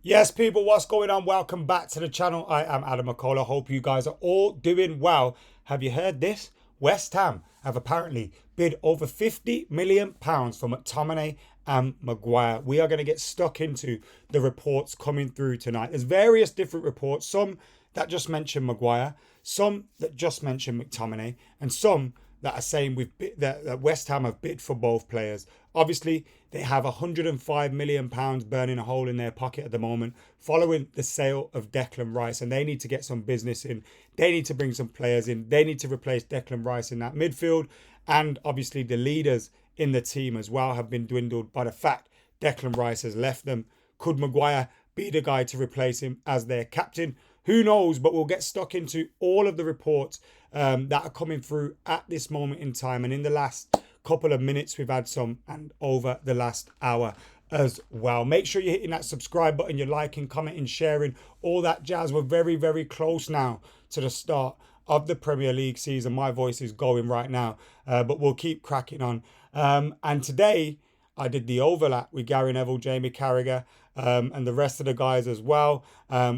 Yes, people, what's going on? Welcome back to the channel. I am AdamMcKola. Hope you guys are all doing well. Have you heard this? West Ham have apparently bid over £50 million for McTominay and Maguire. We are going to get stuck into the reports coming through tonight. There's various different reports, some that just mention Maguire, some that just mention McTominay, and some that are saying that West Ham have bid for both players. Obviously, they have £105 million burning a hole in their pocket at the moment following the sale of Declan Rice, and they need to get some business in. They need to bring some players in. They need to replace Declan Rice in that midfield, and obviously the leaders in the team as well have been dwindled by the fact Declan Rice has left them. Could Maguire be the guy to replace him as their captain? Who knows, but we'll get stuck into all of the reports that are coming through at this moment in time. And in the last couple of minutes, we've had some, and over the last hour as well. Make sure you're hitting that subscribe button, you're liking, commenting, sharing, all that jazz. We're very, very close now to the start of the Premier League season. My voice is going right now, but we'll keep cracking on. And today, I did the overlap with Gary Neville, Jamie Carragher, and the rest of the guys as well.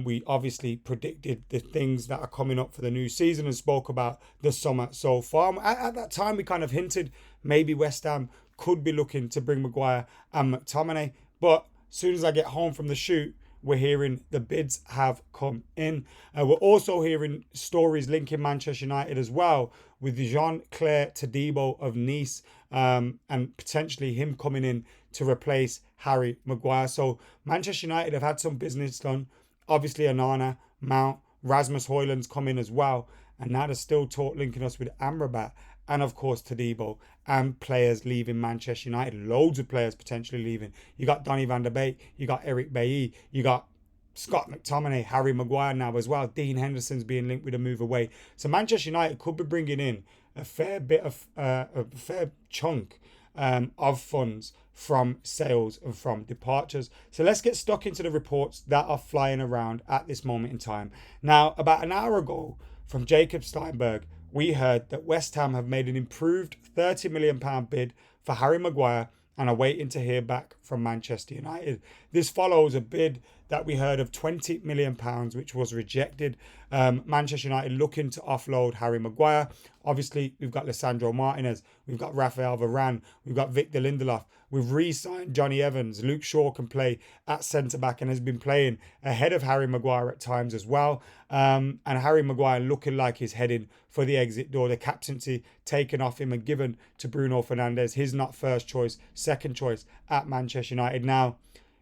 We obviously predicted the things that are coming up for the new season and spoke about the summer so far. At that time, we kind of hinted maybe West Ham could be looking to bring Maguire and McTominay. But as soon as I get home from the shoot, we're hearing the bids have come in. We're also hearing stories linking Manchester United as well with Jean-Claire Todibo of Nice, and potentially him coming in to replace Harry Maguire. So Manchester United have had some business done. Obviously, Onana, Mount, Rasmus Højlund's come in as well. And now there's still talk linking us with Amrabat and, of course, Todibo, and players leaving Manchester United. Loads of players potentially leaving. You got Donny van der Beek, you got Eric Bailly, you got Scott McTominay, Harry Maguire now as well. Dean Henderson's being linked with a move away. So Manchester United could be bringing in a fair bit of a fair chunk of funds from sales and from departures. So let's get stuck into the reports that are flying around at this moment in time. Now, about an hour ago from Jacob Steinberg, we heard that West Ham have made an improved £30 million bid for Harry Maguire and are waiting to hear back from Manchester United. This follows a bid that we heard of £20 million, which was rejected. Manchester United looking to offload Harry Maguire. Obviously, we've got Lisandro Martinez, we've got Rafael Varane, we've got Victor Lindelof. We've re-signed Johnny Evans. Luke Shaw can play at centre-back and has been playing ahead of Harry Maguire at times as well. And Harry Maguire looking like he's heading for the exit door. The captaincy taken off him and given to Bruno Fernandes. His not first choice, second choice at Manchester United. Now,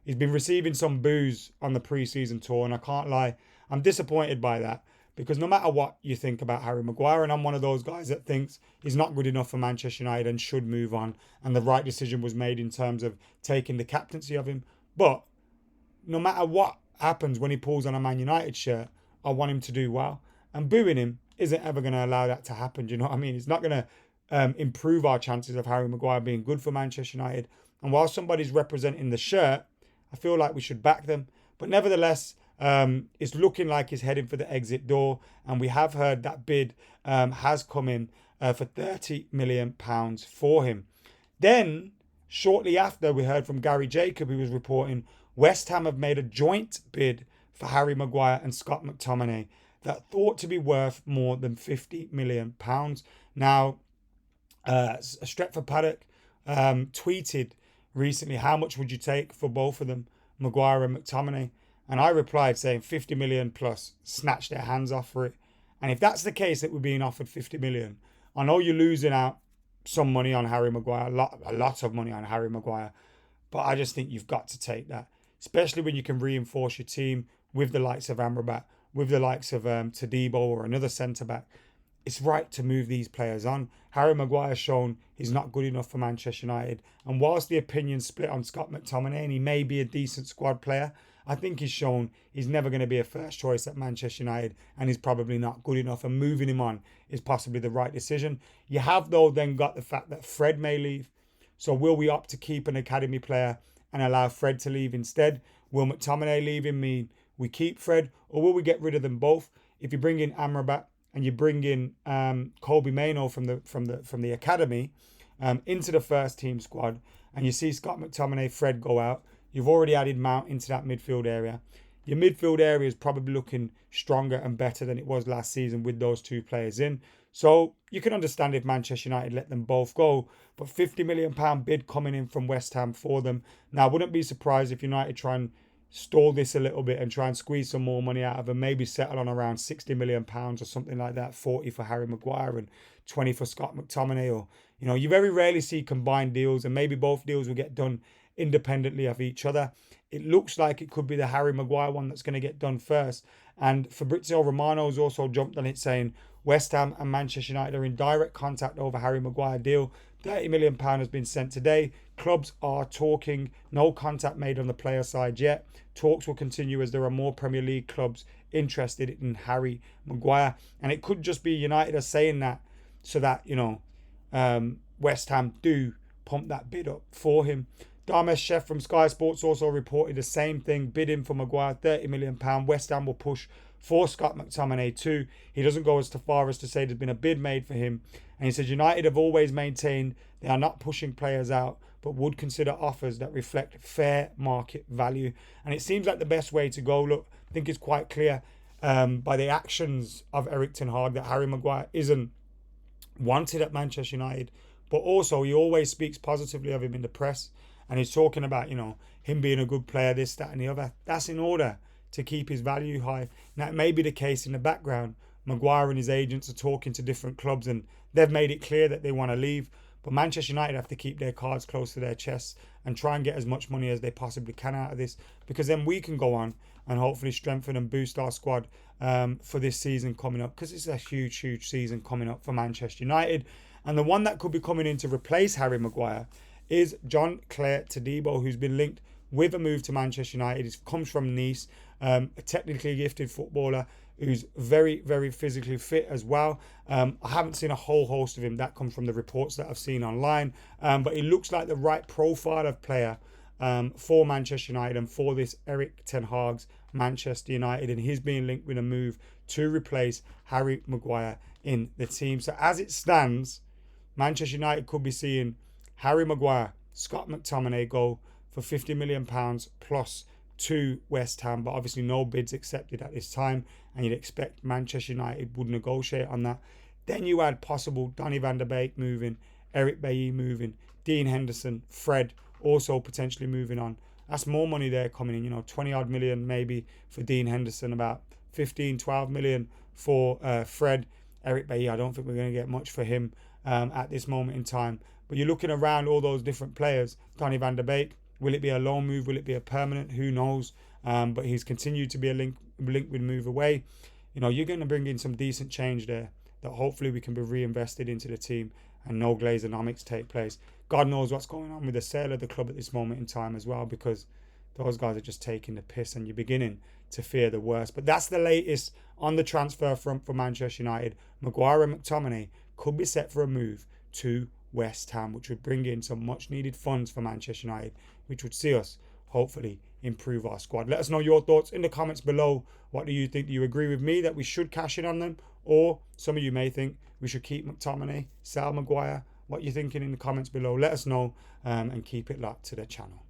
he's been receiving some boos on the pre-season tour, and I can't lie, I'm disappointed by that. Because no matter what you think about Harry Maguire, and I'm one of those guys that thinks he's not good enough for Manchester United and should move on, and the right decision was made in terms of taking the captaincy of him. But no matter what happens when he pulls on a Man United shirt, I want him to do well. And booing him isn't ever going to allow that to happen. Do you know what I mean? It's not going to improve our chances of Harry Maguire being good for Manchester United. And while somebody's representing the shirt, I feel like we should back them. But nevertheless, it's looking like he's heading for the exit door, and we have heard that bid has come in for £30 million for him. Then, shortly after, we heard from Gary Jacob, who was reporting West Ham have made a joint bid for Harry Maguire and Scott McTominay that thought to be worth more than £50 million. Now, Stretford Paddock tweeted recently, how much would you take for both of them, Maguire and McTominay? And I replied saying 50 million plus, snatch their hands off for it. And if that's the case, that we're being offered 50 million, I know you're losing out some money on Harry Maguire, a lot of money on Harry Maguire, but I just think you've got to take that, especially when you can reinforce your team with the likes of Amrabat, with the likes of Todibo or another centre-back. It's right to move these players on. Harry Maguire's shown he's not good enough for Manchester United. And whilst the opinion's split on Scott McTominay, and he may be a decent squad player, I think he's shown he's never going to be a first choice at Manchester United, and he's probably not good enough, and moving him on is possibly the right decision. You have, though, then got the fact that Fred may leave. So will we opt to keep an academy player and allow Fred to leave instead? Will McTominay leaving mean we keep Fred, or will we get rid of them both? If you bring in Amrabat and you bring in Kobe Mainoo from the academy into the first team squad, and you see Scott McTominay, Fred go out, You've already added Mount into that midfield area. Your midfield area is probably looking stronger and better than it was last season with those two players in. So you can understand if Manchester United let them both go. But £50 million bid coming in from West Ham for them. Now, I wouldn't be surprised if United try and stall this a little bit and try and squeeze some more money out of them. Maybe settle on around £60 million or something like that. 40 for Harry Maguire and 20 for Scott McTominay. Or, you very rarely see combined deals, and maybe both deals will get done independently of each other. It looks like it could be the Harry Maguire one that's going to get done first. And Fabrizio Romano's also jumped on it, saying West Ham and Manchester United are in direct contact over Harry Maguire deal. £30 million has been sent today. Clubs are talking. No contact made on the player side yet. Talks will continue as there are more Premier League clubs interested in Harry Maguire. And it could just be United are saying that so that, West Ham do pump that bid up for him. Dharmesh Chef from Sky Sports also reported the same thing, bidding for Maguire, £30 million. West Ham will push for Scott McTominay too. He doesn't go as far as to say there's been a bid made for him. And he says United have always maintained they are not pushing players out, but would consider offers that reflect fair market value. And it seems like the best way to go. Look, I think it's quite clear by the actions of Erik ten Hag that Harry Maguire isn't wanted at Manchester United. But also, he always speaks positively of him in the press. And he's talking about, him being a good player, this, that, and the other. That's in order to keep his value high. Now, it may be the case in the background. Maguire and his agents are talking to different clubs and they've made it clear that they want to leave. But Manchester United have to keep their cards close to their chests and try and get as much money as they possibly can out of this. Because then we can go on and hopefully strengthen and boost our squad for this season coming up. Because it's a huge, huge season coming up for Manchester United. And the one that could be coming in to replace Harry Maguire is Jean-Claire Todibo, who's been linked with a move to Manchester United. He comes from Nice, a technically gifted footballer who's very, very physically fit as well. I haven't seen a whole host of him. That comes from the reports that I've seen online. But he looks like the right profile of player for Manchester United and for this Erik ten Hag's Manchester United. And he's being linked with a move to replace Harry Maguire in the team. So as it stands, Manchester United could be seeing Harry Maguire, Scott McTominay go for £50 million plus to West Ham, but obviously no bids accepted at this time, and you'd expect Manchester United would negotiate on that. Then you add possible Donny van der Beek moving, Eric Bailly moving, Dean Henderson, Fred also potentially moving on. That's more money there coming in, 20 odd million maybe for Dean Henderson, about 15, 12 million for Fred. Eric Bailly, I don't think we're going to get much for him at this moment in time. But you're looking around all those different players. Donny van der Beek, will it be a loan move? Will it be a permanent? Who knows? But he's continued to be a link with move away. You're going to bring in some decent change there that hopefully we can be reinvested into the team and no Glazeronomics take place. God knows what's going on with the sale of the club at this moment in time as well, because those guys are just taking the piss and you're beginning to fear the worst. But that's the latest on the transfer front for Manchester United. Maguire and McTominay could be set for a move to West Ham, which would bring in some much needed funds for Manchester United, which would see us hopefully improve our squad. Let us know your thoughts in the comments below. What do you think? Do you agree with me that we should cash in on them, or some of you may think we should keep McTominay, sell Maguire? What you're thinking in the comments below, let us know, and keep it locked to the channel.